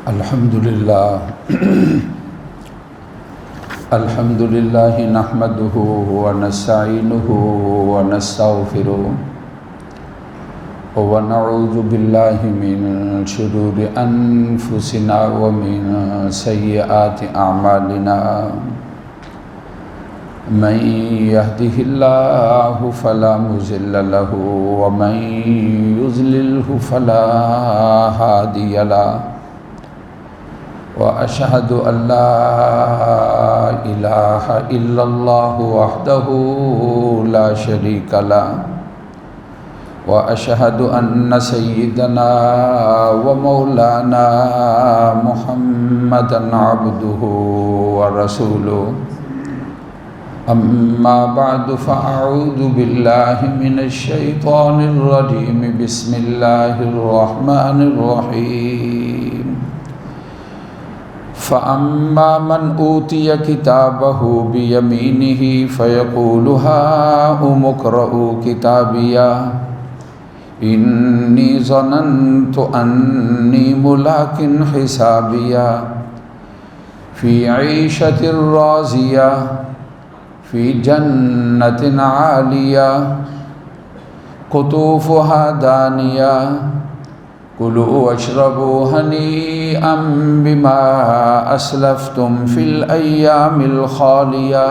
الحمدللہ نحمدہ ونستعینہ ونستغفرہ ونعوذ باللہ من شرور انفسنا ومن سیئات اعمالنا من یہدہ اللہ فلا مضل لہ ومن یضللہ فلا ہادی لہ وأشهد أن لا إله إلا الله وحده لا شريك له وأشهد أن سيدنا ومولانا محمدا عبده ورسوله أما بعد فأعوذ بالله من الشيطان الرجيم بسم الله الرحمن الرحيم فَأَمَّا مَنْ أُوتِيَ كِتَابَهُ بِيَمِينِهِ فَيَقُولُ هَاؤُمُ اقْرَءُوا كِتَابِيَهْ إِنِّي ظَنَنْتُ أَنِّي مُلَاقٍ حِسَابِيَهْ فِي عِيشَةٍ رَاضِيَةٍ فِي جَنَّةٍ عَالِيَةٍ قُطُوفُهَا دَانِيَةٌ كُلُوا واشربوا هنيئا بما أسلفتم في الأيام الخالية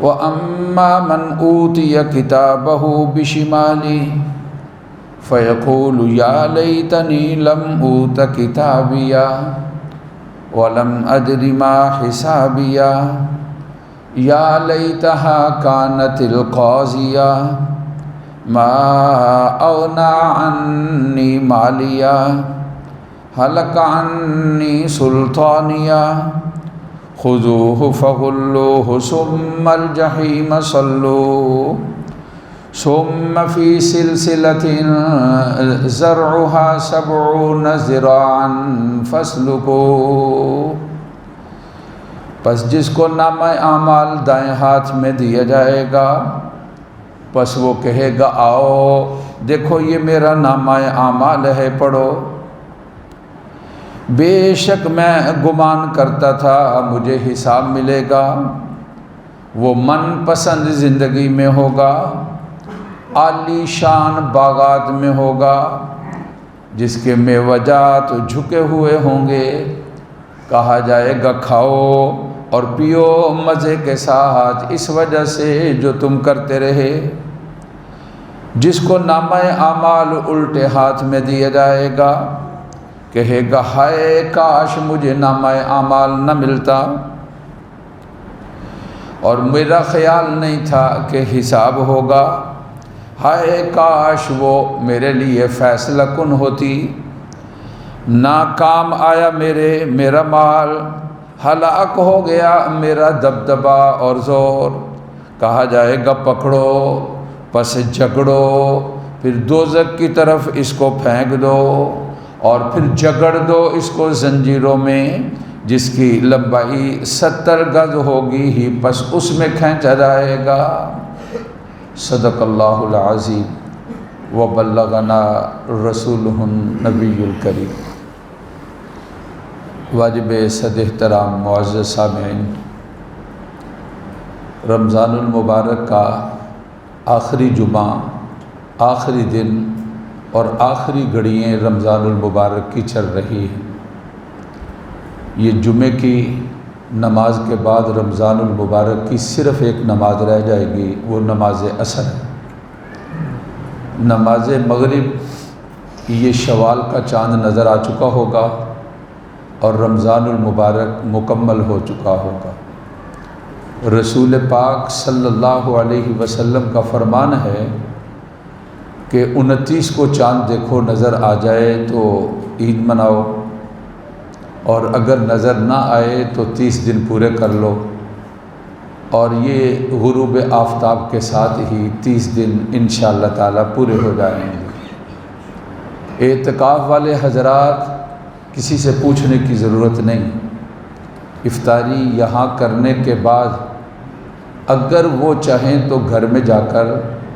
وأما من أوتي كتابه بشماله فيقول يا ليتني لم أوت كتابيا ولم أدر ما حسابيا يا ليتها كانت القاضية ما اغنى عني ماليا هلك عني سلطانيا خذوه فغلوه ثم الجحيم صلوه ثم في سلسلة زرعها 70 ذراعا فاسلكوه پس جس کو نامہ اعمال دائیں ہاتھ میں دیا جائے گا پس وہ کہے گا آؤ دیکھو یہ میرا نامہ اعمال ہے پڑھو۔ بے شک میں گمان کرتا تھا مجھے حساب ملے گا، وہ من پسند زندگی میں ہوگا، عالی شان باغات میں ہوگا، جس کے میوہ جات جھکے ہوئے ہوں گے، کہا جائے گا کھاؤ اور پیو مزے کے ساتھ اس وجہ سے جو تم کرتے رہے۔ جس کو نامہ اعمال الٹے ہاتھ میں دیا جائے گا کہے گا ہائے کاش مجھے نامہ اعمال نہ ملتا اور میرا خیال نہیں تھا کہ حساب ہوگا، ہائے کاش وہ میرے لیے فیصلہ کن ہوتی، ناکام آیا میرا مال، ہلاک ہو گیا میرا دبدبہ اور زور۔ کہا جائے گا پکڑو پس جھگڑو، پھر دوزخ کی طرف اس کو پھینک دو اور پھر جگڑ دو اس کو زنجیروں میں جس کی لمبائی 70 گز ہوگی ہی، پس اس میں کھینچا جائے گا۔ صدق اللہ العظیم وبلغنا رسولہ النبی الکریم۔ واجب صد احترام معزز سامعین، رمضان المبارک کا آخری جمعہ، آخری دن اور آخری گھڑییں رمضان المبارک کی چل رہی ہیں۔ یہ جمعے کی نماز کے بعد رمضان المبارک کی صرف ایک نماز رہ جائے گی، وہ نماز عصر ہے۔ نماز مغرب یہ شوال کا چاند نظر آ چکا ہوگا اور رمضان المبارک مکمل ہو چکا ہوگا۔ رسول پاک صلی اللہ علیہ وسلم کا فرمان ہے کہ 29 کو چاند دیکھو نظر آ جائے تو عید مناؤ، اور اگر نظر نہ آئے تو 30 دن پورے کر لو، اور یہ غروب آفتاب کے ساتھ ہی 30 دن انشاءاللہ تعالی پورے ہو جائیں گے۔ اعتکاف والے حضرات کسی سے پوچھنے کی ضرورت نہیں، افطاری یہاں کرنے کے بعد اگر وہ چاہیں تو گھر میں جا کر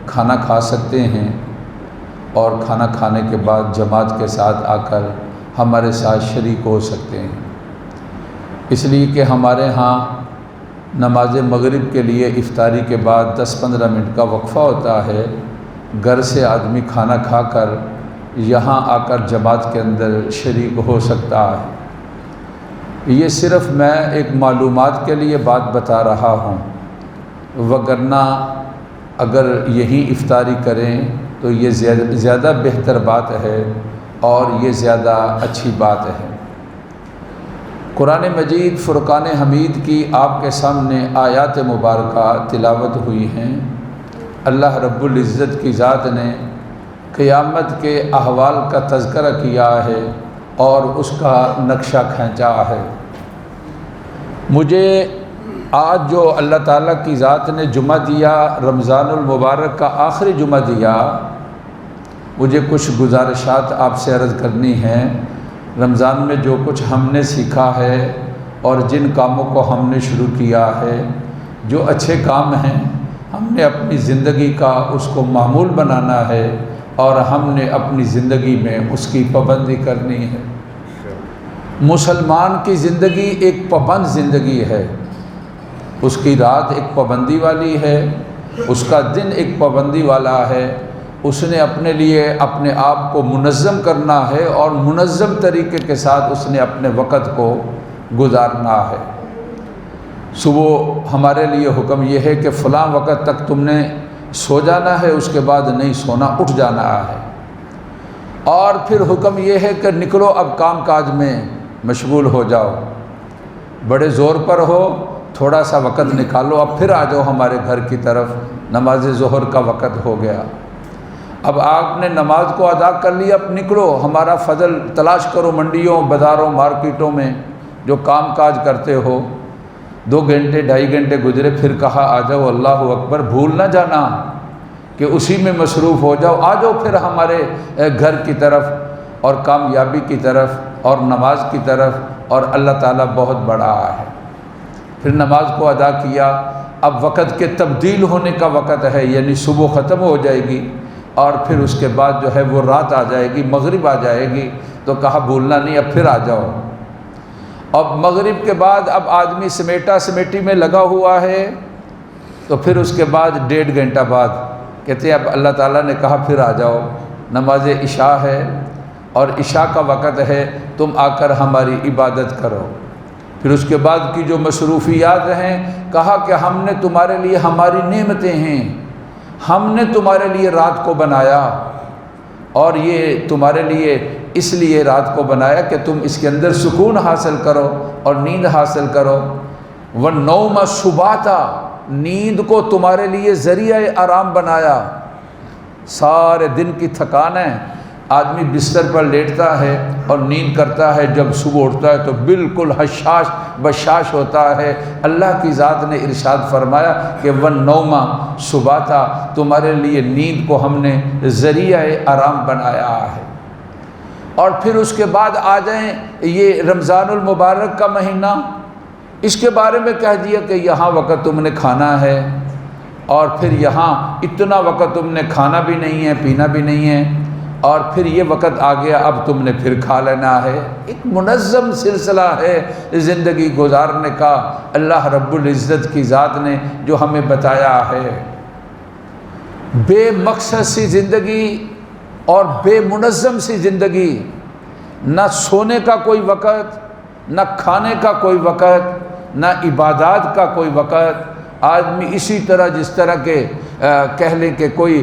کھانا کھا سکتے ہیں، اور کھانا کھانے کے بعد جماعت کے ساتھ آ کر ہمارے ساتھ شریک ہو سکتے ہیں۔ اس لیے کہ ہمارے ہاں نماز مغرب کے لیے افطاری کے بعد 10-15 منٹ کا وقفہ ہوتا ہے۔ گھر سے آدمی کھانا کھا کر یہاں آ کر جماعت کے اندر شریک ہو سکتا ہے۔ یہ صرف میں ایک معلومات کے لیے بات بتا رہا ہوں، وگرنہ اگر یہی افطاری کریں تو یہ زیادہ بہتر بات ہے اور یہ زیادہ اچھی بات ہے۔ قرآن مجید فرقان حمید کی آپ کے سامنے آیات مبارکہ تلاوت ہوئی ہیں۔ اللہ رب العزت کی ذات نے قیامت کے احوال کا تذکرہ کیا ہے اور اس کا نقشہ کھینچا ہے۔ مجھے آج جو اللہ تعالیٰ کی ذات نے جمعہ دیا، رمضان المبارک کا آخری جمعہ دیا، مجھے کچھ گزارشات آپ سے عرض کرنی ہیں۔ رمضان میں جو کچھ ہم نے سیکھا ہے اور جن کاموں کو ہم نے شروع کیا ہے، جو اچھے کام ہیں، ہم نے اپنی زندگی کا اس کو معمول بنانا ہے اور ہم نے اپنی زندگی میں اس کی پابندی کرنی ہے۔ مسلمان کی زندگی ایک پابند زندگی ہے، اس کی رات ایک پابندی والی ہے، اس کا دن ایک پابندی والا ہے۔ اس نے اپنے لیے اپنے آپ کو منظم کرنا ہے اور منظم طریقے کے ساتھ اس نے اپنے وقت کو گزارنا ہے۔ صبح ہمارے لیے حکم یہ ہے کہ فلاں وقت تک تم نے سو جانا ہے، اس کے بعد نہیں سونا، اٹھ جانا ہے۔ اور پھر حکم یہ ہے کہ نکلو اب کام کاج میں مشغول ہو جاؤ، بڑے زور پر ہو، تھوڑا سا وقت نکالو، اب پھر آ جاؤ ہمارے گھر کی طرف، نماز ظہر کا وقت ہو گیا۔ اب آپ نے نماز کو ادا کر لیا، اب نکلو، ہمارا فضل تلاش کرو، منڈیوں، بازاروں، مارکیٹوں میں جو کام کاج کرتے ہو۔ 2 گھنٹے 2.5 گھنٹے گزرے، پھر کہا آ جاؤ، اللہ اکبر، بھول نہ جانا کہ اسی میں مصروف ہو جاؤ، آ جاؤ پھر ہمارے گھر کی طرف اور کامیابی کی طرف اور نماز کی طرف، اور اللہ تعالیٰ بہت بڑا ہے۔ پھر نماز کو ادا کیا، اب وقت کے تبدیل ہونے کا وقت ہے، یعنی صبح ختم ہو جائے گی اور پھر اس کے بعد جو ہے وہ رات آ جائے گی، مغرب آ جائے گی، تو کہا بھولنا نہیں، اب پھر آ جاؤ۔ اب مغرب کے بعد اب آدمی سمیٹا سمیٹی میں لگا ہوا ہے، تو پھر اس کے بعد 1.5 گھنٹہ بعد کہتے ہیں اب اللہ تعالیٰ نے کہا پھر آ جاؤ، نماز عشاء ہے اور عشاء کا وقت ہے، تم آ کر ہماری عبادت کرو۔ پھر اس کے بعد کی جو مصروفیات ہیں، کہا کہ ہم نے تمہارے لیے ہماری نعمتیں ہیں، ہم نے تمہارے لیے رات کو بنایا، اور یہ تمہارے لیے اس لیے رات کو بنایا کہ تم اس کے اندر سکون حاصل کرو اور نیند حاصل کرو۔ وَالنَّوْمَ سُبَاتًا، نیند کو تمہارے لیے ذریعہ آرام بنایا۔ سارے دن کی تھکانیں آدمی بستر پر لیٹتا ہے اور نیند کرتا ہے، جب صبح اٹھتا ہے تو بالکل حشاش بشاش ہوتا ہے۔ اللہ کی ذات نے ارشاد فرمایا کہ وَالنَّوْمَ سُبَاتًا، تمہارے لیے نیند کو ہم نے ذریعہ آرام بنایا ہے۔ اور پھر اس کے بعد آ جائیں یہ رمضان المبارک کا مہینہ، اس کے بارے میں کہہ دیا کہ یہاں وقت تم نے کھانا ہے، اور پھر یہاں اتنا وقت تم نے کھانا بھی نہیں ہے، پینا بھی نہیں ہے، اور پھر یہ وقت آ گیا اب تم نے پھر کھا لینا ہے۔ ایک منظم سلسلہ ہے زندگی گزارنے کا، اللہ رب العزت کی ذات نے جو ہمیں بتایا ہے۔ بے مقصد سی زندگی اور بے منظم سی زندگی، نہ سونے کا کوئی وقت، نہ کھانے کا کوئی وقت، نہ عبادات کا کوئی وقت۔ آدمی اسی طرح جس طرح کے کہہ لیں کہ کوئی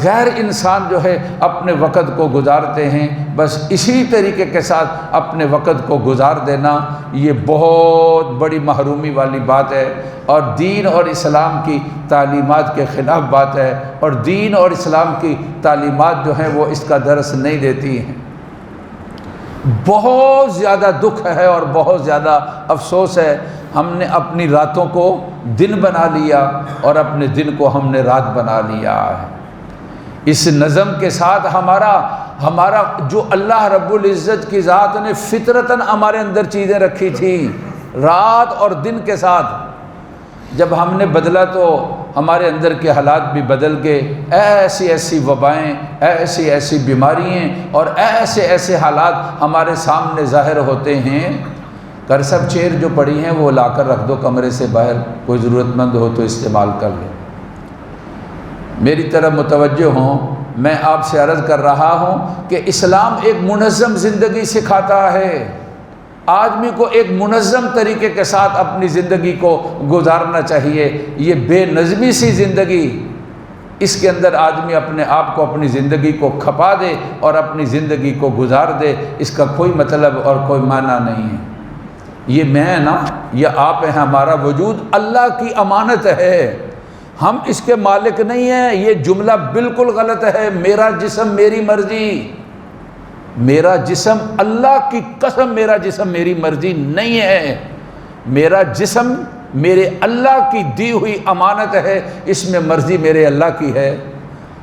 غیر انسان جو ہے اپنے وقت کو گزارتے ہیں، بس اسی طریقے کے ساتھ اپنے وقت کو گزار دینا، یہ بہت بڑی محرومی والی بات ہے، اور دین اور اسلام کی تعلیمات کے خلاف بات ہے، اور دین اور اسلام کی تعلیمات جو ہیں وہ اس کا درس نہیں دیتی ہیں۔ بہت زیادہ دکھ ہے اور بہت زیادہ افسوس ہے، ہم نے اپنی راتوں کو دن بنا لیا اور اپنے دن کو ہم نے رات بنا لیا ہے۔ اس نظم کے ساتھ ہمارا جو اللہ رب العزت کی ذات نے فطرتاً ہمارے اندر چیزیں رکھی تھیں، رات اور دن کے ساتھ، جب ہم نے بدلا تو ہمارے اندر کے حالات بھی بدل گئے، ایسی ایسی وبائیں، ایسی ایسی بیماریاں اور ایسے ایسے حالات ہمارے سامنے ظاہر ہوتے ہیں۔ کرسب چیئر جو پڑی ہیں وہ لا کر رکھ دو کمرے سے باہر، کوئی ضرورت مند ہو تو استعمال کر لو۔ میری طرف متوجہ ہوں، میں آپ سے عرض کر رہا ہوں کہ اسلام ایک منظم زندگی سکھاتا ہے، آدمی کو ایک منظم طریقے کے ساتھ اپنی زندگی کو گزارنا چاہیے۔ یہ بے نظمی سی زندگی، اس کے اندر آدمی اپنے آپ کو، اپنی زندگی کو کھپا دے اور اپنی زندگی کو گزار دے، اس کا کوئی مطلب اور کوئی معنی نہیں ہے۔ یہ میں نا، یہ آپ ہیں، ہمارا وجود اللہ کی امانت ہے، ہم اس کے مالک نہیں ہیں۔ یہ جملہ بالکل غلط ہے، میرا جسم میری مرضی، میرا جسم، اللہ کی قسم میرا جسم میری مرضی نہیں ہے، میرا جسم میرے اللہ کی دی ہوئی امانت ہے، اس میں مرضی میرے اللہ کی ہے،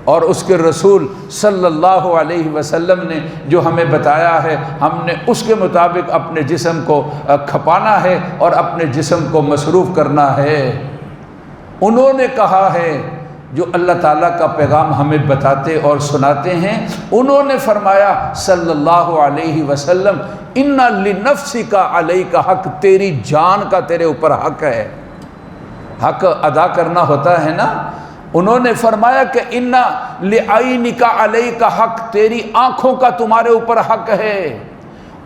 اور اس کے رسول صلی اللہ علیہ وسلم نے جو ہمیں بتایا ہے، ہم نے اس کے مطابق اپنے جسم کو کھپانا ہے اور اپنے جسم کو مصروف کرنا ہے۔ انہوں نے کہا ہے، جو اللہ تعالیٰ کا پیغام ہمیں بتاتے اور سناتے ہیں، انہوں نے فرمایا صلی اللہ علیہ وسلم، ان لنفسک علیک حق، تیری جان کا تیرے اوپر حق ہے، حق ادا کرنا ہوتا ہے نا۔ انہوں نے فرمایا کہ ان لعینک علیک حق، تیری آنکھوں کا تمہارے اوپر حق ہے۔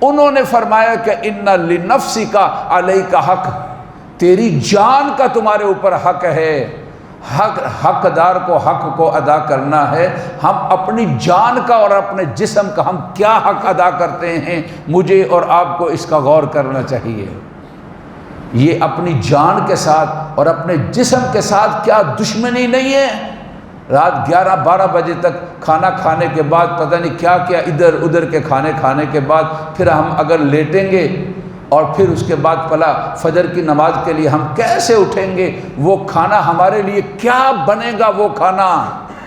انہوں نے فرمایا کہ ان لنفسک علیک حق، تیری جان کا تمہارے اوپر حق ہے۔ حقدار کو حق کو ادا کرنا ہے۔ ہم اپنی جان کا اور اپنے جسم کا ہم کیا حق ادا کرتے ہیں، مجھے اور آپ کو اس کا غور کرنا چاہیے۔ یہ اپنی جان کے ساتھ اور اپنے جسم کے ساتھ کیا دشمنی نہیں ہے؟ رات 11-12 بجے تک کھانا کھانے کے بعد پتہ نہیں کیا کیا ادھر ادھر کے کھانے کے بعد پھر ہم اگر لیٹیں گے اور پھر اس کے بعد پلا فجر کی نماز کے لیے ہم کیسے اٹھیں گے؟ وہ کھانا ہمارے لیے کیا بنے گا؟ وہ کھانا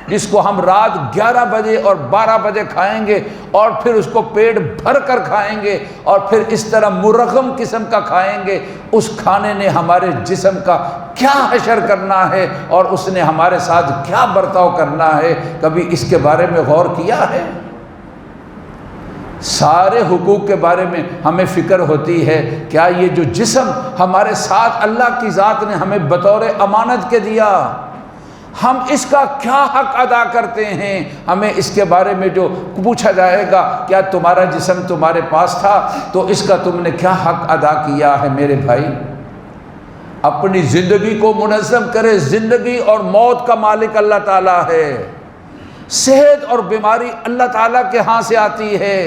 جس کو ہم رات 11 بجے اور 12 بجے کھائیں گے اور پھر اس کو پیٹ بھر کر کھائیں گے اور پھر اس طرح مرغم قسم کا کھائیں گے، اس کھانے نے ہمارے جسم کا کیا حشر کرنا ہے اور اس نے ہمارے ساتھ کیا برتاؤ کرنا ہے؟ کبھی اس کے بارے میں غور کیا ہے؟ سارے حقوق کے بارے میں ہمیں فکر ہوتی ہے، کیا یہ جو جسم ہمارے ساتھ اللہ کی ذات نے ہمیں بطور امانت کے دیا، ہم اس کا کیا حق ادا کرتے ہیں؟ ہمیں اس کے بارے میں جو پوچھا جائے گا، کیا تمہارا جسم تمہارے پاس تھا تو اس کا تم نے کیا حق ادا کیا ہے؟ میرے بھائی، اپنی زندگی کو منظم کرے۔ زندگی اور موت کا مالک اللہ تعالیٰ ہے، صحت اور بیماری اللہ تعالیٰ کے ہاں سے آتی ہے،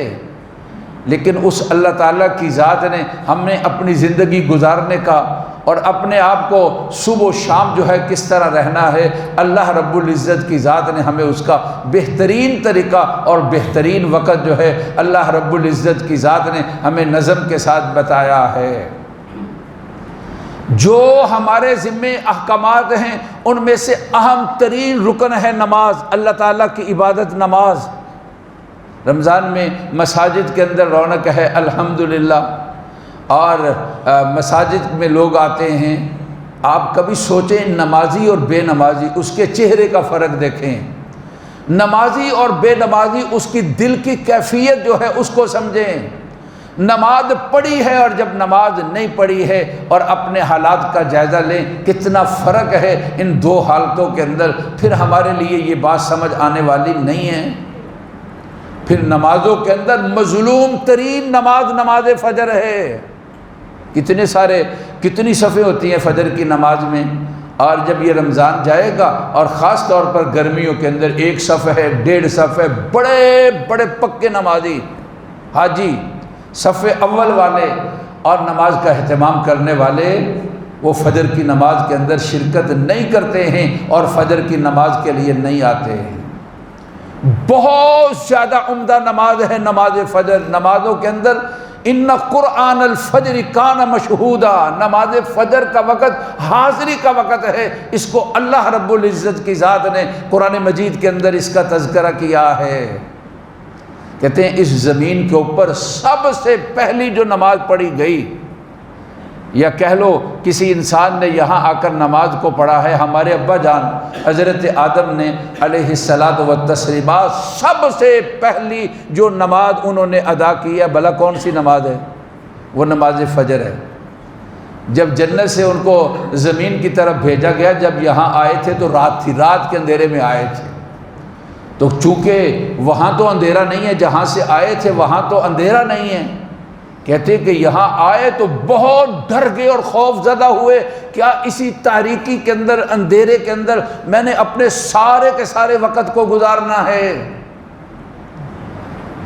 لیکن اس اللہ تعالیٰ کی ذات نے ہمیں اپنی زندگی گزارنے کا اور اپنے آپ کو صبح و شام جو ہے کس طرح رہنا ہے، اللہ رب العزت کی ذات نے ہمیں اس کا بہترین طریقہ اور بہترین وقت جو ہے اللہ رب العزت کی ذات نے ہمیں نظم کے ساتھ بتایا ہے۔ جو ہمارے ذمے احکامات ہیں ان میں سے اہم ترین رکن ہے نماز، اللہ تعالیٰ کی عبادت نماز۔ رمضان میں مساجد کے اندر رونق ہے الحمدللہ، اور مساجد میں لوگ آتے ہیں۔ آپ کبھی سوچیں نمازی اور بے نمازی، اس کے چہرے کا فرق دیکھیں۔ نمازی اور بے نمازی، اس کی دل کی کیفیت جو ہے اس کو سمجھیں۔ نماز پڑھی ہے اور جب نماز نہیں پڑھی ہے، اور اپنے حالات کا جائزہ لیں، کتنا فرق ہے ان دو حالتوں کے اندر۔ پھر ہمارے لیے یہ بات سمجھ آنے والی نہیں ہے۔ پھر نمازوں کے اندر مظلوم ترین نماز نماز فجر ہے۔ کتنی صفیں ہوتی ہیں فجر کی نماز میں، اور جب یہ رمضان جائے گا اور خاص طور پر گرمیوں کے اندر 1 صف ہے، 1.5 صف ہے، بڑے بڑے پکے نمازی حاجی صف اول والے اور نماز کا اہتمام کرنے والے، وہ فجر کی نماز کے اندر شرکت نہیں کرتے ہیں اور فجر کی نماز کے لیے نہیں آتے ہیں۔ بہت زیادہ عمدہ نماز ہے نماز فجر۔ نمازوں کے اندر ان قرآن الفجر کان مشہودا، نماز فجر کا وقت حاضری کا وقت ہے۔ اس کو اللہ رب العزت کی ذات نے قرآن مجید کے اندر اس کا تذکرہ کیا ہے۔ کہتے ہیں اس زمین کے اوپر سب سے پہلی جو نماز پڑھی گئی یا کہہ لو کسی انسان نے یہاں آ کر نماز کو پڑھا ہے، ہمارے ابا جان حضرت آدم نے علیہ الصلاۃ والتسلیمات سب سے پہلی جو نماز انہوں نے ادا کی ہے، بھلا کون سی نماز ہے؟ وہ نماز فجر ہے۔ جب جنت سے ان کو زمین کی طرف بھیجا گیا، جب یہاں آئے تھے تو رات تھی، رات کے اندھیرے میں آئے تھے، تو چونکہ وہاں تو اندھیرا نہیں ہے، جہاں سے آئے تھے وہاں تو اندھیرا نہیں ہے، کہتے کہ یہاں آئے تو بہت ڈر گئے اور خوف زدہ ہوئے، کیا اسی تاریکی کے اندر، اندھیرے کے اندر میں نے اپنے سارے کے سارے وقت کو گزارنا ہے؟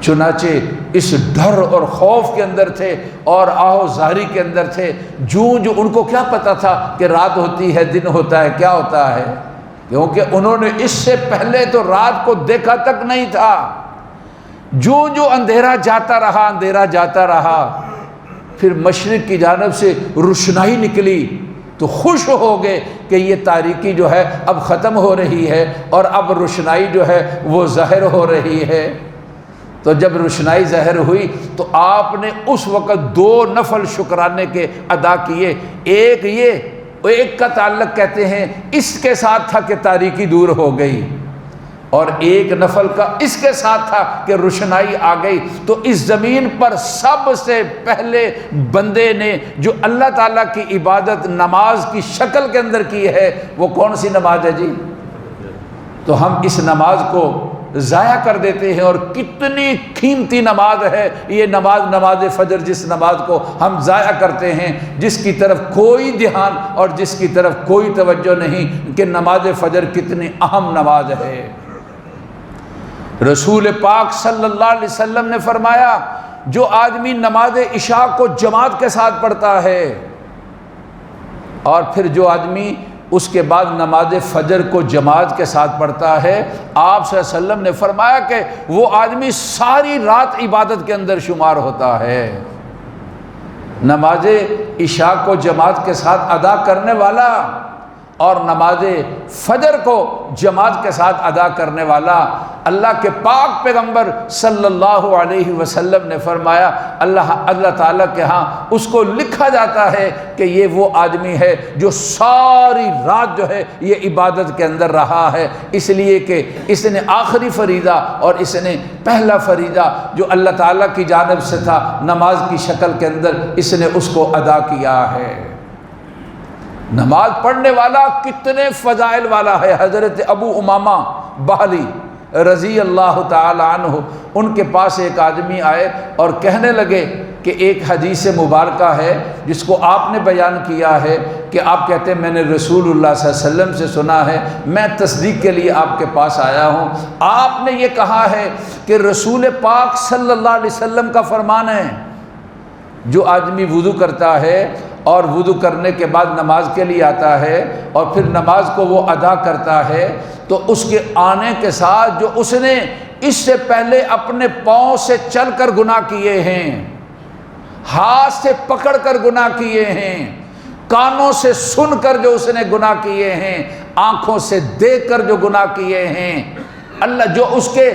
چنانچہ اس ڈر اور خوف کے اندر تھے اور آہو زاری کے اندر تھے، جو ان کو کیا پتا تھا کہ رات ہوتی ہے، دن ہوتا ہے، کیا ہوتا ہے، کیونکہ انہوں نے اس سے پہلے تو رات کو دیکھا تک نہیں تھا۔ جو اندھیرا جاتا رہا، اندھیرا جاتا رہا، پھر مشرق کی جانب سے روشنائی نکلی تو خوش ہو گئے کہ یہ تاریکی جو ہے اب ختم ہو رہی ہے اور اب روشنائی جو ہے وہ ظاہر ہو رہی ہے۔ تو جب روشنائی ظاہر ہوئی تو آپ نے اس وقت 2 نفل شکرانے کے ادا کیے، ایک کا تعلق کہتے ہیں اس کے ساتھ تھا کہ تاریکی دور ہو گئی، اور ایک نفل کا اس کے ساتھ تھا کہ روشنائی آ گئی۔ تو اس زمین پر سب سے پہلے بندے نے جو اللہ تعالیٰ کی عبادت نماز کی شکل کے اندر کی ہے، وہ کون سی نماز ہے جی؟ تو ہم اس نماز کو ضائع کر دیتے ہیں، اور کتنی قیمتی نماز ہے یہ نماز، نماز فجر، جس نماز کو ہم ضائع کرتے ہیں، جس کی طرف کوئی دھیان اور جس کی طرف کوئی توجہ نہیں کہ نماز فجر کتنی اہم نماز ہے۔ رسول پاک صلی اللہ علیہ وسلم نے فرمایا، جو آدمی نماز عشاء کو جماعت کے ساتھ پڑھتا ہے، اور پھر جو آدمی اس کے بعد نماز فجر کو جماعت کے ساتھ پڑھتا ہے، آپ صلی اللہ علیہ وسلم نے فرمایا کہ وہ آدمی ساری رات عبادت کے اندر شمار ہوتا ہے۔ نماز عشاء کو جماعت کے ساتھ ادا کرنے والا اور نماز فجر کو جماعت کے ساتھ ادا کرنے والا، اللہ کے پاک پیغمبر صلی اللہ علیہ وسلم نے فرمایا اللہ تعالیٰ کے ہاں اس کو لکھا جاتا ہے کہ یہ وہ آدمی ہے جو ساری رات جو ہے یہ عبادت کے اندر رہا ہے، اس لیے کہ اس نے آخری فریضہ اور اس نے پہلا فریضہ جو اللہ تعالیٰ کی جانب سے تھا نماز کی شکل کے اندر، اس نے اس کو ادا کیا ہے۔ نماز پڑھنے والا کتنے فضائل والا ہے۔ حضرت ابو امامہ باہلی رضی اللہ تعالی عنہ، ان کے پاس ایک آدمی آئے اور کہنے لگے کہ ایک حدیث مبارکہ ہے جس کو آپ نے بیان کیا ہے کہ آپ کہتے ہیں میں نے رسول اللہ صلی اللہ علیہ وسلم سے سنا ہے، میں تصدیق کے لیے آپ کے پاس آیا ہوں۔ آپ نے یہ کہا ہے کہ رسول پاک صلی اللہ علیہ وسلم کا فرمان ہے، جو آدمی وضو کرتا ہے اور وضو کرنے کے بعد نماز کے لیے آتا ہے اور پھر نماز کو وہ ادا کرتا ہے، تو اس کے آنے کے ساتھ جو اس نے اس سے پہلے اپنے پاؤں سے چل کر گناہ کیے ہیں، ہاتھ سے پکڑ کر گناہ کیے ہیں، کانوں سے سن کر جو اس نے گناہ کیے ہیں، آنکھوں سے دیکھ کر جو گناہ کیے ہیں، اللہ جو اس کے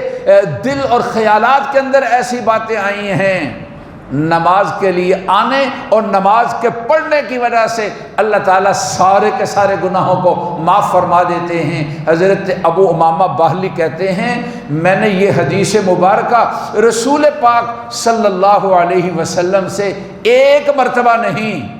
دل اور خیالات کے اندر ایسی باتیں آئی ہیں، نماز کے لیے آنے اور نماز کے پڑھنے کی وجہ سے اللہ تعالیٰ سارے کے سارے گناہوں کو معاف فرما دیتے ہیں۔ حضرت ابو امامہ باہلی کہتے ہیں میں نے یہ حدیث مبارکہ رسول پاک صلی اللہ علیہ وسلم سے ایک مرتبہ نہیں،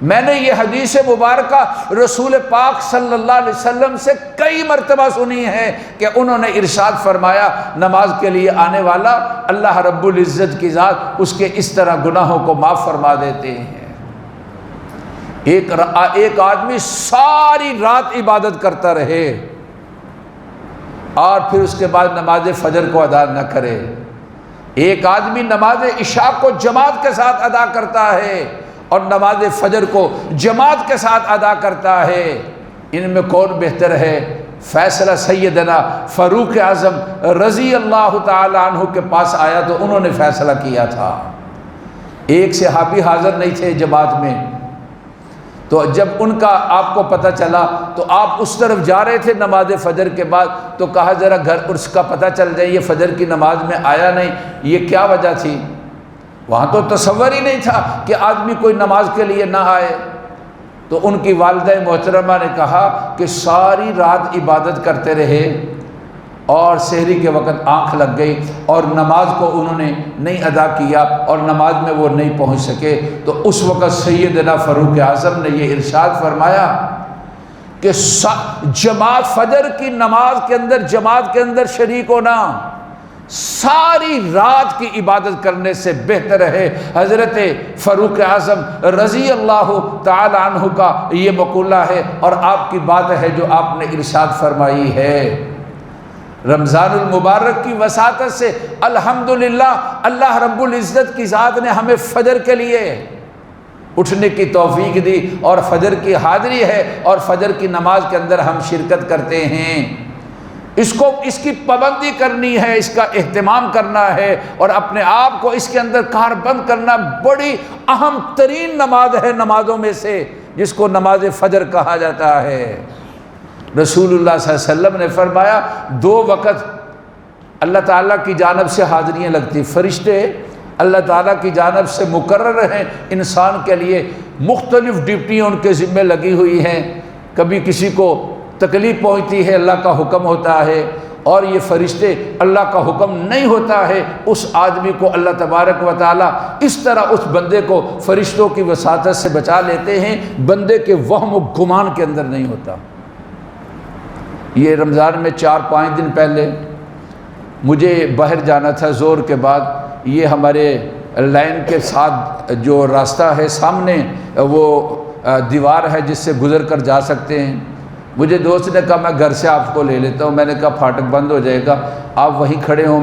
میں نے یہ حدیث مبارکہ رسول پاک صلی اللہ علیہ وسلم سے کئی مرتبہ سنی ہے کہ انہوں نے ارشاد فرمایا نماز کے لیے آنے والا اللہ رب العزت کی ذات اس کے اس طرح گناہوں کو معاف فرما دیتے ہیں۔ ایک آدمی ساری رات عبادت کرتا رہے اور پھر اس کے بعد نماز فجر کو ادا نہ کرے، ایک آدمی نماز عشاء کو جماعت کے ساتھ ادا کرتا ہے اور نماز فجر کو جماعت کے ساتھ ادا کرتا ہے، ان میں کون بہتر ہے؟ فیصلہ سیدنا فاروق اعظم رضی اللہ تعالی عنہ کے پاس آیا تو انہوں نے فیصلہ کیا تھا، ایک صحابی حاضر نہیں تھے جماعت میں، تو جب ان کا آپ کو پتہ چلا تو آپ اس طرف جا رہے تھے نماز فجر کے بعد، تو کہا ذرا گھر اس کا پتہ چل جائے یہ فجر کی نماز میں آیا نہیں، یہ کیا وجہ تھی؟ وہاں تو تصور ہی نہیں تھا کہ آدمی کوئی نماز کے لیے نہ آئے۔ تو ان کی والدہ محترمہ نے کہا کہ ساری رات عبادت کرتے رہے اور سحری کے وقت آنکھ لگ گئی اور نماز کو انہوں نے نہیں ادا کیا اور نماز میں وہ نہیں پہنچ سکے۔ تو اس وقت سیدنا فاروق اعظم نے یہ ارشاد فرمایا کہ جماعت فجر کی نماز کے اندر جماعت کے اندر شریک ہونا ساری رات کی عبادت کرنے سے بہتر ہے۔ حضرت فاروق اعظم رضی اللہ تعالی عنہ کا یہ مقولہ ہے اور آپ کی بات ہے جو آپ نے ارشاد فرمائی ہے۔ رمضان المبارک کی وساطت سے الحمدللہ اللہ رب العزت کی ذات نے ہمیں فجر کے لیے اٹھنے کی توفیق دی اور فجر کی حاضری ہے اور فجر کی نماز کے اندر ہم شرکت کرتے ہیں۔ اس کی پابندی کرنی ہے، اس کا اہتمام کرنا ہے اور اپنے آپ کو اس کے اندر کاربند کرنا۔ بڑی اہم ترین نماز ہے نمازوں میں سے، جس کو نماز فجر کہا جاتا ہے۔ رسول اللہ صلی اللہ علیہ وسلم نے فرمایا 2 وقت اللہ تعالیٰ کی جانب سے حاضریاں لگتی، فرشتے اللہ تعالیٰ کی جانب سے مقرر ہیں انسان کے لیے، مختلف ڈیوٹیاں ان کے ذمہ لگی ہوئی ہیں۔ کبھی کسی کو تکلیف پہنچتی ہے، اللہ کا حکم ہوتا ہے، اور یہ فرشتے اللہ کا حکم نہیں ہوتا ہے اس آدمی کو اللہ تبارک و تعالیٰ اس طرح اس بندے کو فرشتوں کی وساطت سے بچا لیتے ہیں، بندے کے وہم و گمان کے اندر نہیں ہوتا۔ یہ رمضان میں 4-5 دن پہلے مجھے باہر جانا تھا زور کے بعد۔ یہ ہمارے لائن کے ساتھ جو راستہ ہے سامنے وہ دیوار ہے جس سے گزر کر جا سکتے ہیں۔ مجھے دوست نے کہا میں گھر سے آپ کو لے لیتا ہوں۔ میں نے کہا پھاٹک بند ہو جائے گا، آپ وہیں کھڑے ہوں۔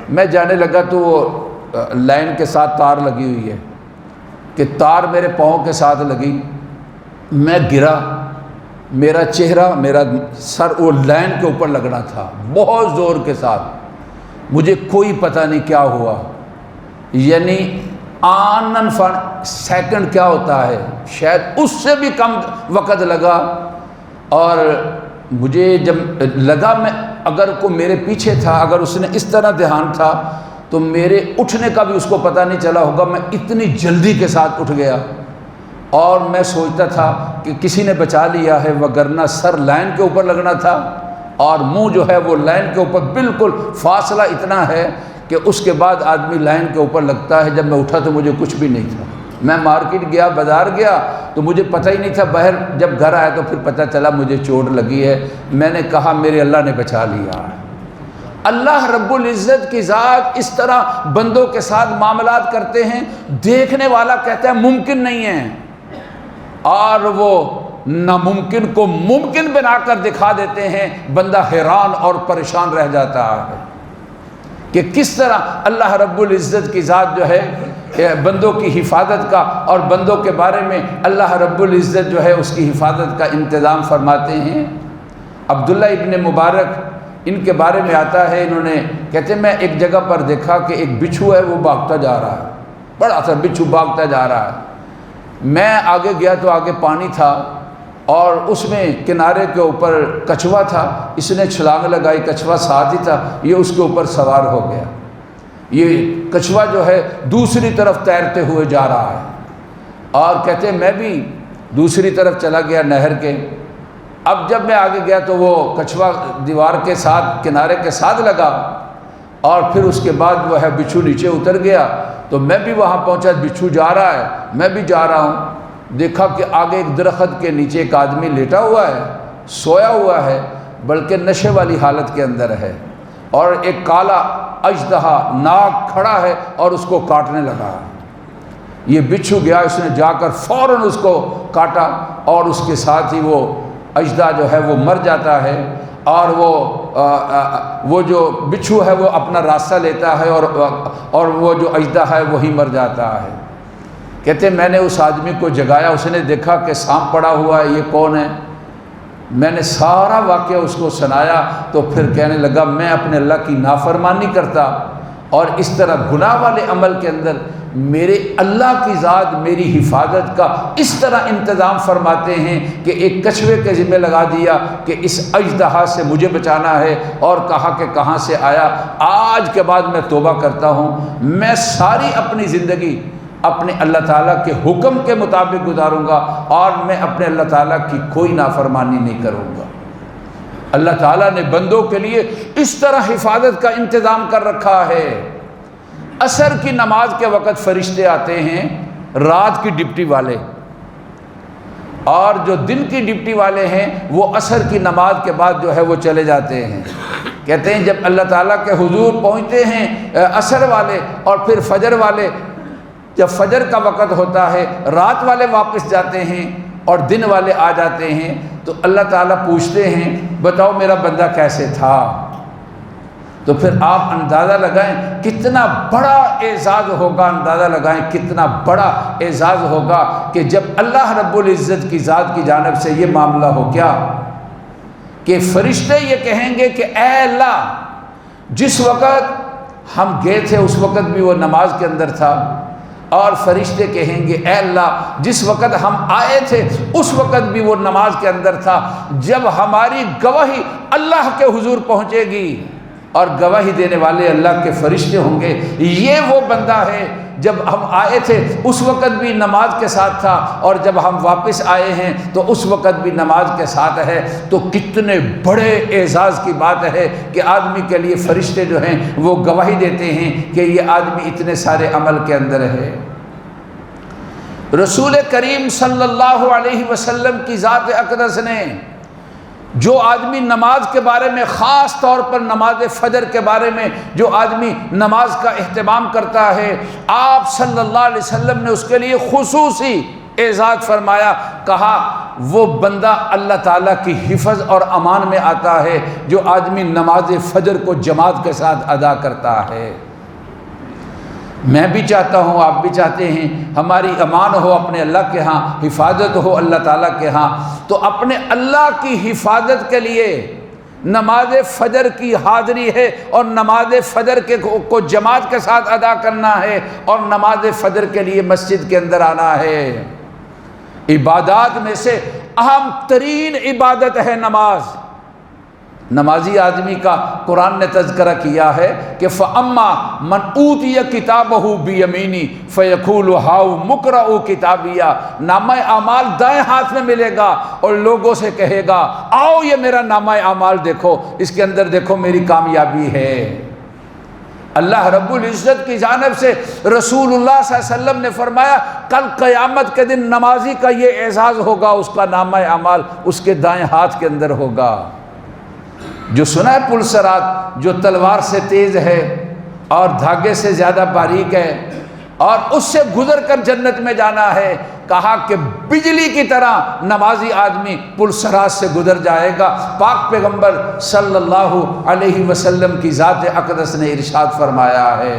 میں جانے لگا تو وہ لائن کے ساتھ تار لگی ہوئی ہے کہ تار میرے پاؤں کے ساتھ لگی، میں گرا، میرا چہرہ میرا سر وہ لائن کے اوپر لگنا تھا بہت زور کے ساتھ۔ مجھے کوئی پتہ نہیں کیا ہوا، یعنی آنن فن سیکنڈ کیا ہوتا ہے، شاید اس سے بھی کم وقت لگا۔ اور مجھے جب لگا میں اگر کوئی میرے پیچھے تھا، اگر اس نے اس طرح دھیان تھا تو میرے اٹھنے کا بھی اس کو پتہ نہیں چلا ہوگا۔ میں اتنی جلدی کے ساتھ اٹھ گیا اور میں سوچتا تھا کہ کسی نے بچا لیا ہے، وگرنہ سر لائن کے اوپر لگنا تھا اور منہ جو ہے وہ لائن کے اوپر، بالکل فاصلہ اتنا ہے کہ اس کے بعد آدمی لائن کے اوپر لگتا ہے۔ جب میں اٹھا تو مجھے کچھ بھی نہیں تھا۔ میں مارکیٹ گیا، بازار گیا تو مجھے پتہ ہی نہیں تھا، باہر جب گھر آیا تو پھر پتہ چلا مجھے چوٹ لگی ہے۔ میں نے کہا میرے اللہ نے بچا لیا۔ اللہ رب العزت کی ذات اس طرح بندوں کے ساتھ معاملات کرتے ہیں، دیکھنے والا کہتا ہے ممکن نہیں ہے، اور وہ ناممکن کو ممکن بنا کر دکھا دیتے ہیں۔ بندہ حیران اور پریشان رہ جاتا ہے کہ کس طرح اللہ رب العزت کی ذات جو ہے بندوں کی حفاظت کا، اور بندوں کے بارے میں اللہ رب العزت جو ہے اس کی حفاظت کا انتظام فرماتے ہیں۔ عبداللہ ابن مبارک ان کے بارے میں آتا ہے، انہوں نے کہتے ہیں میں ایک جگہ پر دیکھا کہ ایک بچھو ہے وہ بھاگتا جا رہا ہے، بڑا سا بچھو بھاگتا جا رہا ہے۔ میں آگے گیا تو آگے پانی تھا اور اس میں کنارے کے اوپر کچھوا تھا، اس نے چھلانگ لگائی، کچھوا ساتھ ہی تھا، یہ اس کے اوپر سوار ہو گیا۔ یہ کچھوا جو ہے دوسری طرف تیرتے ہوئے جا رہا ہے، اور کہتے ہیں میں بھی دوسری طرف چلا گیا نہر کے۔ اب جب میں آگے گیا تو وہ کچھوا دیوار کے ساتھ کنارے کے ساتھ لگا، اور پھر اس کے بعد وہ ہے بچھو نیچے اتر گیا، تو میں بھی وہاں پہنچا، بچھو جا رہا ہے میں بھی جا رہا ہوں۔ دیکھا کہ آگے ایک درخت کے نیچے ایک آدمی لیٹا ہوا ہے، سویا ہوا ہے، بلکہ نشے والی حالت کے اندر ہے، اور ایک کالا اژدہا ناگ کھڑا ہے اور اس کو کاٹنے لگا۔ یہ بچھو گیا، اس نے جا کر فوراً اس کو کاٹا، اور اس کے ساتھ ہی وہ اژدہا جو ہے وہ مر جاتا ہے، اور وہ جو بچھو ہے وہ اپنا راستہ لیتا ہے، اور وہ جو اژدہا ہے وہی مر جاتا ہے۔ کہتے ہیں میں نے اس آدمی کو جگایا، اس نے دیکھا کہ سانپ پڑا ہوا ہے، یہ کون ہے؟ میں نے سارا واقعہ اس کو سنایا، تو پھر کہنے لگا میں اپنے اللہ کی نافرمانی کرتا اور اس طرح گناہ والے عمل کے اندر میرے اللہ کی ذات میری حفاظت کا اس طرح انتظام فرماتے ہیں کہ ایک کچھوے کے ذمہ لگا دیا کہ اس اژدہا سے مجھے بچانا ہے، اور کہا کہ کہاں سے آیا، آج کے بعد میں توبہ کرتا ہوں، میں ساری اپنی زندگی اپنے اللہ تعالیٰ کے حکم کے مطابق گزاروں گا، اور میں اپنے اللہ تعالیٰ کی کوئی نافرمانی نہیں کروں گا۔ اللہ تعالیٰ نے بندوں کے لیے اس طرح حفاظت کا انتظام کر رکھا ہے۔ عصر کی نماز کے وقت فرشتے آتے ہیں، رات کی ڈپٹی والے، اور جو دن کی ڈپٹی والے ہیں وہ عصر کی نماز کے بعد جو ہے وہ چلے جاتے ہیں۔ کہتے ہیں جب اللہ تعالیٰ کے حضور پہنچتے ہیں عصر والے، اور پھر فجر والے، جب فجر کا وقت ہوتا ہے رات والے واپس جاتے ہیں اور دن والے آ جاتے ہیں، تو اللہ تعالیٰ پوچھتے ہیں بتاؤ میرا بندہ کیسے تھا؟ تو پھر آپ اندازہ لگائیں کتنا بڑا اعزاز ہوگا، اندازہ لگائیں کتنا بڑا اعزاز ہوگا کہ جب اللہ رب العزت کی ذات کی جانب سے یہ معاملہ ہو گیا کہ فرشتے یہ کہیں گے کہ اے اللہ، جس وقت ہم گئے تھے اس وقت بھی وہ نماز کے اندر تھا، اور فرشتے کہیں گے اے اللہ، جس وقت ہم آئے تھے اس وقت بھی وہ نماز کے اندر تھا۔ جب ہماری گواہی اللہ کے حضور پہنچے گی اور گواہی دینے والے اللہ کے فرشتے ہوں گے، یہ وہ بندہ ہے جب ہم آئے تھے اس وقت بھی نماز کے ساتھ تھا، اور جب ہم واپس آئے ہیں تو اس وقت بھی نماز کے ساتھ ہے۔ تو کتنے بڑے اعزاز کی بات ہے کہ آدمی کے لیے فرشتے جو ہیں وہ گواہی دیتے ہیں کہ یہ آدمی اتنے سارے عمل کے اندر ہے۔ رسول کریم صلی اللہ علیہ وسلم کی ذات اقدس نے جو آدمی نماز کے بارے میں، خاص طور پر نماز فجر کے بارے میں جو آدمی نماز کا اہتمام کرتا ہے، آپ صلی اللہ علیہ وسلم نے اس کے لیے خصوصی اعزاز فرمایا، کہا وہ بندہ اللہ تعالیٰ کی حفظ اور امان میں آتا ہے جو آدمی نماز فجر کو جماعت کے ساتھ ادا کرتا ہے۔ میں بھی چاہتا ہوں، آپ بھی چاہتے ہیں ہماری امان ہو اپنے اللہ کے ہاں، حفاظت ہو اللہ تعالیٰ کے ہاں، تو اپنے اللہ کی حفاظت کے لیے نماز فجر کی حاضری ہے، اور نماز فجر کو جماعت کے ساتھ ادا کرنا ہے، اور نماز فجر کے لیے مسجد کے اندر آنا ہے۔ عبادات میں سے اہم ترین عبادت ہے نماز۔ نمازی آدمی کا قرآن نے تذکرہ کیا ہے کہ فَأَمَّا مَنْ أُوتِيَ كِتَابَهُ بِيَمِينِهِ فَيَقُولُ هَاؤُمُ اقْرَءُوا کتابیہ، نامہ اعمال دائیں ہاتھ میں ملے گا اور لوگوں سے کہے گا آؤ یہ میرا نامہ اعمال دیکھو، اس کے اندر دیکھو میری کامیابی ہے۔ اللہ رب العزت کی جانب سے رسول اللہ صلی اللہ علیہ وسلم نے فرمایا کل قیامت کے دن نمازی کا یہ اعزاز ہوگا، اس کا نامہ اعمال اس کے دائیں ہاتھ کے اندر ہوگا۔ جو سنا ہے پل صراط، جو تلوار سے تیز ہے اور دھاگے سے زیادہ باریک ہے، اور اس سے گزر کر جنت میں جانا ہے، کہا کہ بجلی کی طرح نمازی آدمی پل صراط سے گزر جائے گا۔ پاک پیغمبر صلی اللہ علیہ وسلم کی ذات اقدس نے ارشاد فرمایا ہے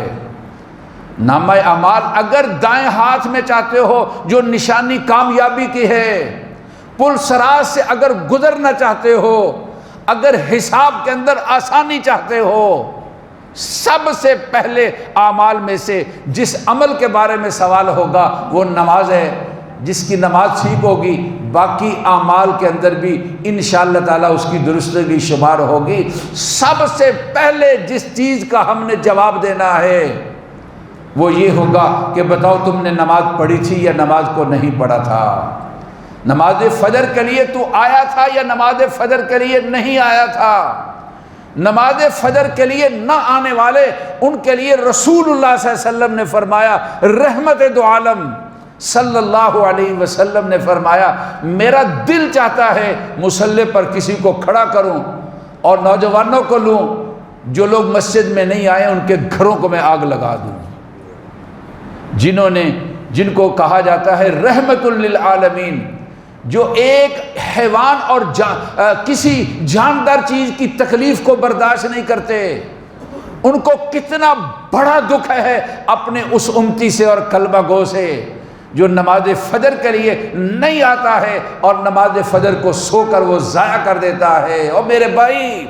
نامہ اعمال اگر دائیں ہاتھ میں چاہتے ہو جو نشانی کامیابی کی ہے، پل صراط سے اگر گزرنا چاہتے ہو، اگر حساب کے اندر آسانی چاہتے ہو، سب سے پہلے اعمال میں سے جس عمل کے بارے میں سوال ہوگا وہ نماز ہے۔ جس کی نماز ٹھیک ہوگی باقی اعمال کے اندر بھی انشاءاللہ تعالیٰ اس کی درستگی شمار ہوگی۔ سب سے پہلے جس چیز کا ہم نے جواب دینا ہے وہ یہ ہوگا کہ بتاؤ تم نے نماز پڑھی تھی یا نماز کو نہیں پڑھا تھا؟ نماز فجر کے لیے تو آیا تھا یا نماز فجر کے لیے نہیں آیا تھا؟ نماز فجر کے لیے نہ آنے والے ان کے لیے رسول اللہ صلی اللہ علیہ وسلم نے فرمایا، رحمت دو عالم صلی اللہ علیہ وسلم نے فرمایا میرا دل چاہتا ہے مصلی پر کسی کو کھڑا کروں اور نوجوانوں کو لوں، جو لوگ مسجد میں نہیں آئے ان کے گھروں کو میں آگ لگا دوں، جن کو کہا جاتا ہے رحمت للعالمین، جو ایک حیوان اور کسی جاندار چیز کی تکلیف کو برداشت نہیں کرتے، ان کو کتنا بڑا دکھ ہے اپنے اس امتی سے اور کلبہ گو سے جو نماز فجر کے لیے نہیں آتا ہے اور نماز فجر کو سو کر وہ ضائع کر دیتا ہے۔ اور میرے بھائی،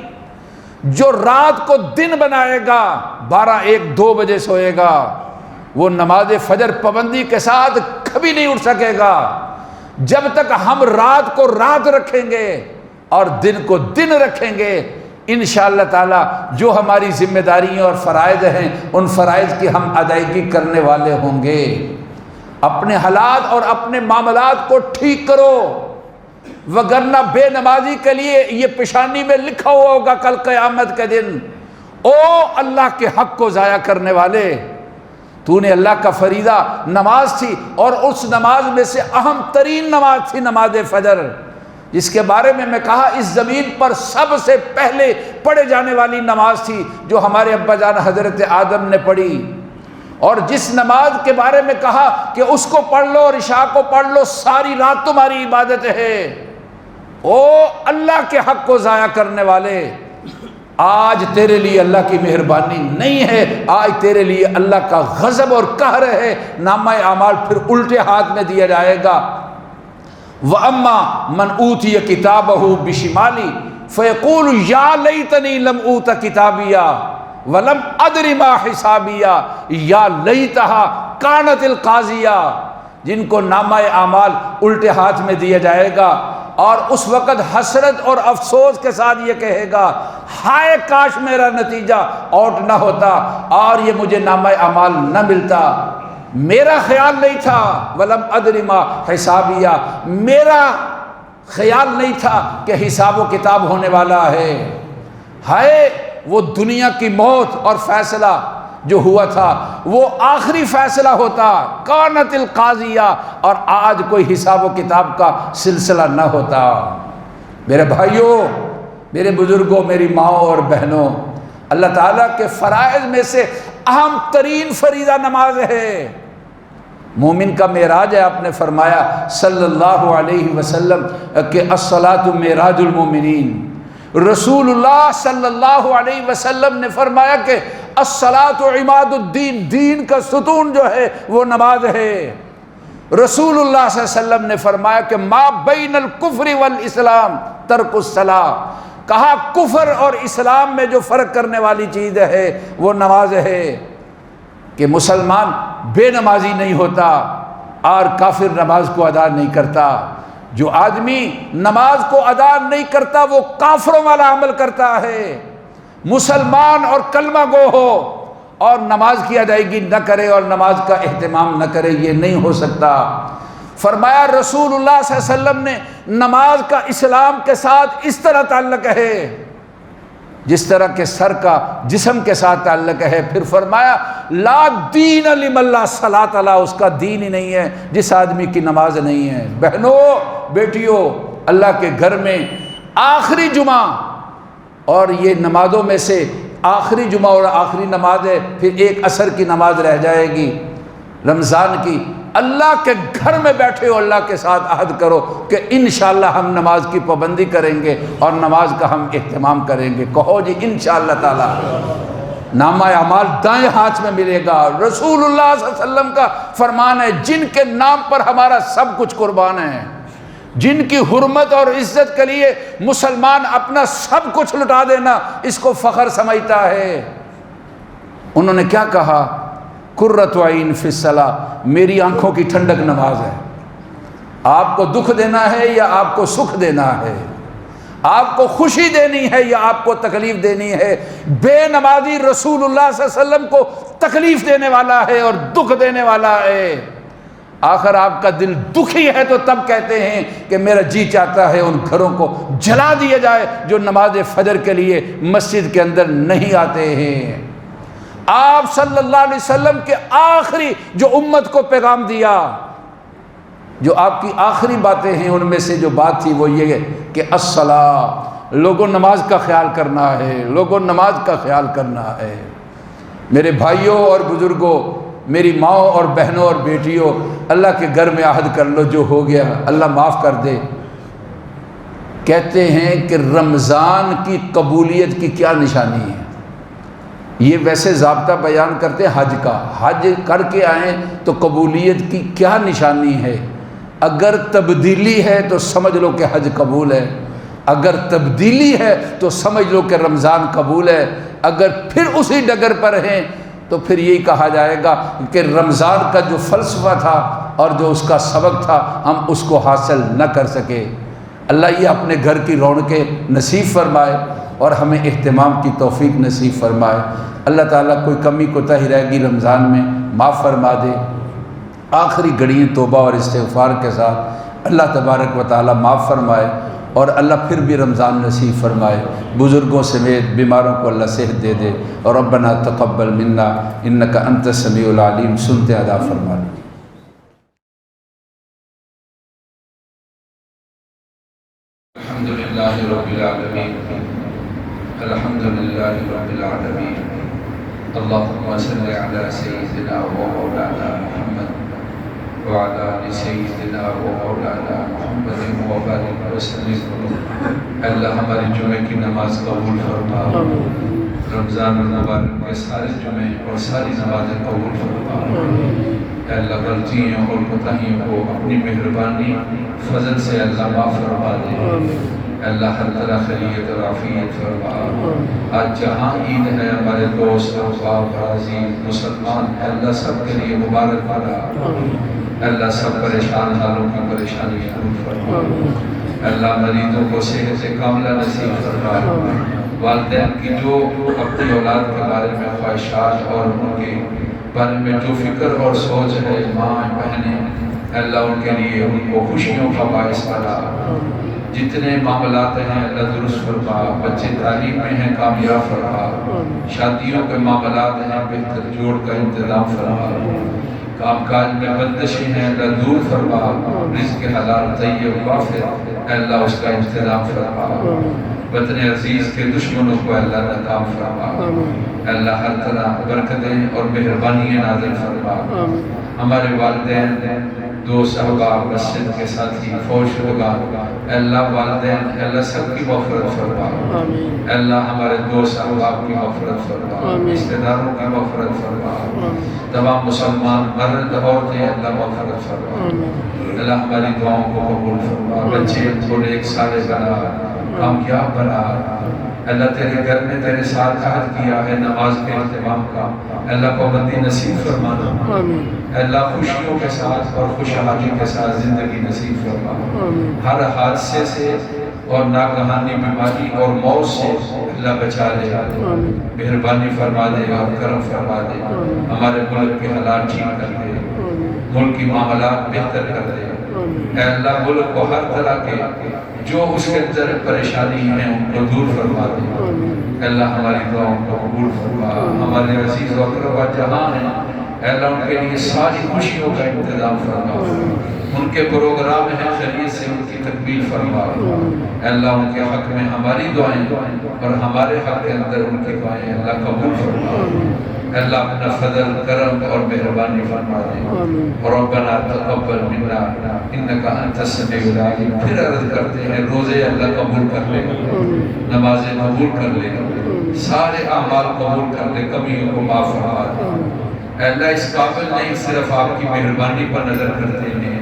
جو رات کو دن بنائے گا 12 1 2 بجے سوئے گا وہ نماز فجر پابندی کے ساتھ کبھی نہیں اٹھ سکے گا۔ جب تک ہم رات کو رات رکھیں گے اور دن کو دن رکھیں گے، انشاءاللہ تعالی جو ہماری ذمہ داریاں اور فرائض ہیں ان فرائض کی ہم ادائیگی کرنے والے ہوں گے۔ اپنے حالات اور اپنے معاملات کو ٹھیک کرو، وگرنہ بے نمازی کے لیے یہ پیشانی میں لکھا ہوا ہوگا کل قیامت کے دن، او اللہ کے حق کو ضائع کرنے والے، تو نے اللہ کا فریضہ نماز تھی اور اس نماز میں سے اہم ترین نماز تھی نماز فجر، جس کے بارے میں کہا اس زمین پر سب سے پہلے پڑھے جانے والی نماز تھی جو ہمارے ابا جان حضرت آدم نے پڑھی، اور جس نماز کے بارے میں کہا کہ اس کو پڑھ لو اور عشاء کو پڑھ لو ساری رات تمہاری عبادت ہے۔ او اللہ کے حق کو ضائع کرنے والے، آج تیرے لیے اللہ کی مہربانی نہیں ہے، آج تیرے لیے اللہ کا غضب اور قہر ہے۔ نامہ اعمال پھر الٹے ہاتھ میں دیا جائے گا۔ وَأَمَّا مَنْ أُوتِيَ كِتَابَهُ بِشِمَالِهِ فَيَقُولُ يَا لَيْتَنِي لَمْ أُوتَ كِتَابِيَهْ وَلَمْ أَدْرِ مَا حِسَابِيَهْ يَا لَيْتَهَا كَانَتِ الْقَاضِيَةَ، جن کو نامہ اعمال الٹے ہاتھ میں دیا جائے گا اور اس وقت حسرت اور افسوس کے ساتھ یہ کہے گا ہائے کاش میرا نتیجہ آؤٹ نہ ہوتا اور یہ مجھے نامہ اعمال نہ ملتا، میرا خیال نہیں تھا، ولم ادری ما حسابیہ، میرا خیال نہیں تھا کہ حساب و کتاب ہونے والا ہے۔ ہائے وہ دنیا کی موت اور فیصلہ جو ہوا تھا وہ آخری فیصلہ ہوتا، کانت القاضیہ، اور آج کوئی حساب و کتاب کا سلسلہ نہ ہوتا۔ میرے بھائیوں، میرے بزرگوں، میری ماؤں اور بہنوں، اللہ تعالیٰ کے فرائض میں سے اہم ترین فریضہ نماز ہے۔ مومن کا معراج ہے، آپ نے فرمایا صلی اللہ علیہ وسلم کہ الصلاۃ معراج المومنین۔ رسول اللہ صلی اللہ علیہ وسلم نے فرمایا کہ الصلاۃ عماد الدین، دین کا ستون جو ہے وہ نماز ہے۔ رسول اللہ صلی اللہ علیہ وسلم نے فرمایا کہ ما بین الکفر والاسلام ترک الصلاۃ، کہا کفر اور اسلام میں جو فرق کرنے والی چیز ہے وہ نماز ہے، کہ مسلمان بے نمازی نہیں ہوتا اور کافر نماز کو ادا نہیں کرتا۔ جو آدمی نماز کو ادا نہیں کرتا وہ کافروں والا عمل کرتا ہے۔ مسلمان اور کلمہ گو ہو اور نماز کی ادائیگی نہ کرے اور نماز کا اہتمام نہ کرے، یہ نہیں ہو سکتا۔ فرمایا رسول اللہ صلی اللہ علیہ وسلم نے نماز کا اسلام کے ساتھ اس طرح تعلق ہے جس طرح کہ سر کا جسم کے ساتھ تعلق ہے۔ پھر فرمایا لا دین لمن لا صلاۃ له، اس کا دین ہی نہیں ہے جس آدمی کی نماز نہیں ہے۔ بہنوں بیٹیوں، اللہ کے گھر میں آخری جمعہ، اور یہ نمازوں میں سے آخری جمعہ اور آخری نماز ہے، پھر ایک عصر کی نماز رہ جائے گی رمضان کی۔ اللہ کے گھر میں بیٹھے ہو، اللہ کے ساتھ عہد کرو کہ انشاءاللہ ہم نماز کی پابندی کریں گے اور نماز کا ہم اہتمام کریں گے۔ کہو جی انشاءاللہ تعالی۔ نامہ اعمال دائیں ہاتھ میں ملے گا۔ رسول اللہ صلی اللہ علیہ وسلم کا فرمان ہے جن کے نام پر ہمارا سب کچھ قربان ہے، جن کی حرمت اور عزت کے لیے مسلمان اپنا سب کچھ لٹا دینا اس کو فخر سمجھتا ہے، انہوں نے کیا کہا؟ قرۃ عین فی الصلاۃ، میری آنکھوں کی ٹھنڈک نماز ہے۔ آپ کو دکھ دینا ہے یا آپ کو سکھ دینا ہے، آپ کو خوشی دینی ہے یا آپ کو تکلیف دینی ہے، بے نمازی رسول اللہ صلی اللہ علیہ وسلم کو تکلیف دینے والا ہے اور دکھ دینے والا ہے۔ آخر آپ کا دل دکھی ہے تو تب کہتے ہیں کہ میرا جی چاہتا ہے ان گھروں کو جلا دیا جائے جو نماز فجر کے لیے مسجد کے اندر نہیں آتے ہیں۔ آپ صلی اللہ علیہ وسلم کے آخری جو امت کو پیغام دیا، جو آپ کی آخری باتیں ہیں، ان میں سے جو بات تھی وہ یہ ہے کہ الصلاۃ، لوگوں نماز کا خیال کرنا ہے، لوگوں نماز کا خیال کرنا ہے۔ میرے بھائیوں اور بزرگوں، میری ماؤں اور بہنوں اور بیٹیوں، اللہ کے گھر میں عہد کر لو، جو ہو گیا اللہ معاف کر دے۔ کہتے ہیں کہ رمضان کی قبولیت کی کیا نشانی ہے؟ یہ ویسے ضابطہ بیان کرتے ہیں حج کا، حج کر کے آئیں تو قبولیت کی کیا نشانی ہے؟ اگر تبدیلی ہے تو سمجھ لو کہ حج قبول ہے، اگر تبدیلی ہے تو سمجھ لو کہ رمضان قبول ہے، اگر پھر اسی ڈگر پر ہیں تو پھر یہی کہا جائے گا کہ رمضان کا جو فلسفہ تھا اور جو اس کا سبق تھا ہم اس کو حاصل نہ کر سکے۔ اللہ یہ اپنے گھر کی رونقیں نصیب فرمائے اور ہمیں اہتمام کی توفیق نصیب فرمائے۔ اللہ تعالیٰ کوئی کمی کوتاہی رہ گئی رمضان میں معاف فرما دے۔ آخری گھڑیاں توبہ اور استغفار کے ساتھ اللہ تبارک و تعالیٰ معاف فرمائے اور اللہ پھر بھی رمضان نصیب فرمائے۔ بزرگوں سمیت بیماروں کو اللہ صحت دے دے۔ اور ربنا تقبل منا انک انت السمیع العلیم، سنتے ادا فرما لیں۔ الحمدللہ رب العالمین، الحمدللہ رب العالمین، اللہم صلی علی سیدنا و مولانا محمد وعلی آل سیدنا و مولانا محمد و بارک وسلم۔ اللہ ہماری جمعہ کی نماز قبول فرما، رمضان المبارک کے سارے جمعے اور ساری نمازیں قبول فرما۔ اللہ غلطیوں اور کوتاہیوں کو اپنی مہربانی فضل سے اللہ معاف فرما دے۔ اللہ ہر طرح خیریت اور عافیت فرما۔ آج جہاں عید ہے ہمارے دوست احباب عزیز مسلمان، اللہ سب کے لیے مبارک بنا۔ اللہ سب پریشان حالوں کی پریشانی دور فرما۔ اللہ مریضوں کو صحت کاملہ نصیب فرما۔ والدین کی جو اپنی اولاد کے بارے میں خواہشات اور ان کے بارے میں جو فکر اور سوچ ہے، ماں بہنیں، اللہ ان کے لیے ان کو خوشیوں کا باعث بنا۔ جتنے معاملات ہیں اللہ درست فرما۔ بچے تعلیم میں ہیں کامیاب فرما۔ شادیوں کے معاملات ہیں بہتر جوڑ کا انتظام فرما۔ کام کاج میں بندشیں ہیں اللہ دور فرما۔ رزق حلال طیب وافر اللہ اس کا انتظام فرما۔ وطن عزیز کے دشمنوں کو اللہ ناکام فرما۔ اللہ ہر طرح برکتیں اور مہربانیاں نازل فرما۔ ہمارے والدین، دوست احباب، مسجد کے ساتھی، فوج شدگان، اللہ والدین اللہ سب کی مغفرت فرما۔ اللہ ہمارے دوست احباب کی مغفرت فرما، رشتہ داروں کی مغفرت فرما۔ تمام مسلمان مرد عورتیں اللہ مغفرت فرما۔ اللہ ہماری دعاؤں کو قبول فرما۔ بچے کو نیک صالح بنا، کامیاب بنا۔ اللہ تیرے گھر میں تیرے ساتھ عہد کیا ہے نماز کے اہتمام کا، اللہ پابندی نصیب فرمانا۔ اللہ خوشیوں کے ساتھ اور خوشحالی کے ساتھ زندگی نصیب فرما۔ ہر حادثے سے اور ناگہانی بیماری اور موت سے اللہ بچا لے۔ مہربانی فرما دے اور کرم فرما دے۔ ہمارے ملک کے حالات ٹھیک کر دے، ملک کی معاملات بہتر کر دے۔ اے اللہ ملک کو ہر طرح کے جو اس کے اندر پریشانی ہیں ان کو دور فرما دے۔ اے اللہ ہماری دعاؤں کو قبول فرما۔ ہمارے عزیز و اقربا جہاں ہیں اے اللہ ان کے لیے ساری خوشیوں کا انتظام فرما۔ ان کے پروگرام ہیں خیریت سے ان کی تکمیل فرما۔ اے اللہ ان کے حق میں ہماری دعائیں اور ہمارے حق کے اندر ان کی دعائیں اللہ قبول فرما۔ اے اللہ اپنا فضل کرم اور مہربانی فرما دے۔ ربنا تقبل منا انک انت السمیع العلیم۔ پھر عرض کرتے ہیں روزے اللہ قبول کر لے، نمازیں قبول کر لے، سارے اعمال قبول کر لے، کمیوں کو معاف فرما دے۔ اے اللہ اس قابل نہیں، صرف آپ کی مہربانی پر نظر کرتے ہیں۔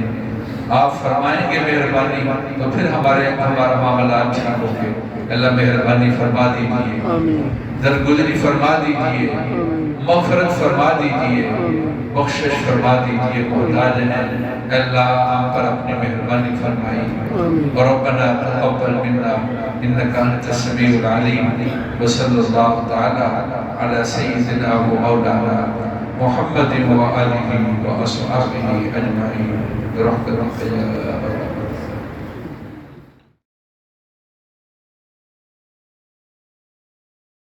آپ فرمائیں گے مہربانی تو پھر ہمارا معاملات ٹھیک ہوں گے۔ اللہ مہربانی فرما دیجیے، درگزری فرما دیجیے، مغفرت فرما دیجیے، بخشش فرما دیجیے۔ محتاج ہیں اے اللہ ہم پر اپنی مہربانی فرمائی۔ ربنا تقبل منا انک انت السمیع العلیم۔ وصلی اللہ تعالی علی سیدنا و مولانا محمد و آلہ و اصحابہ اجمعین برحمتک یا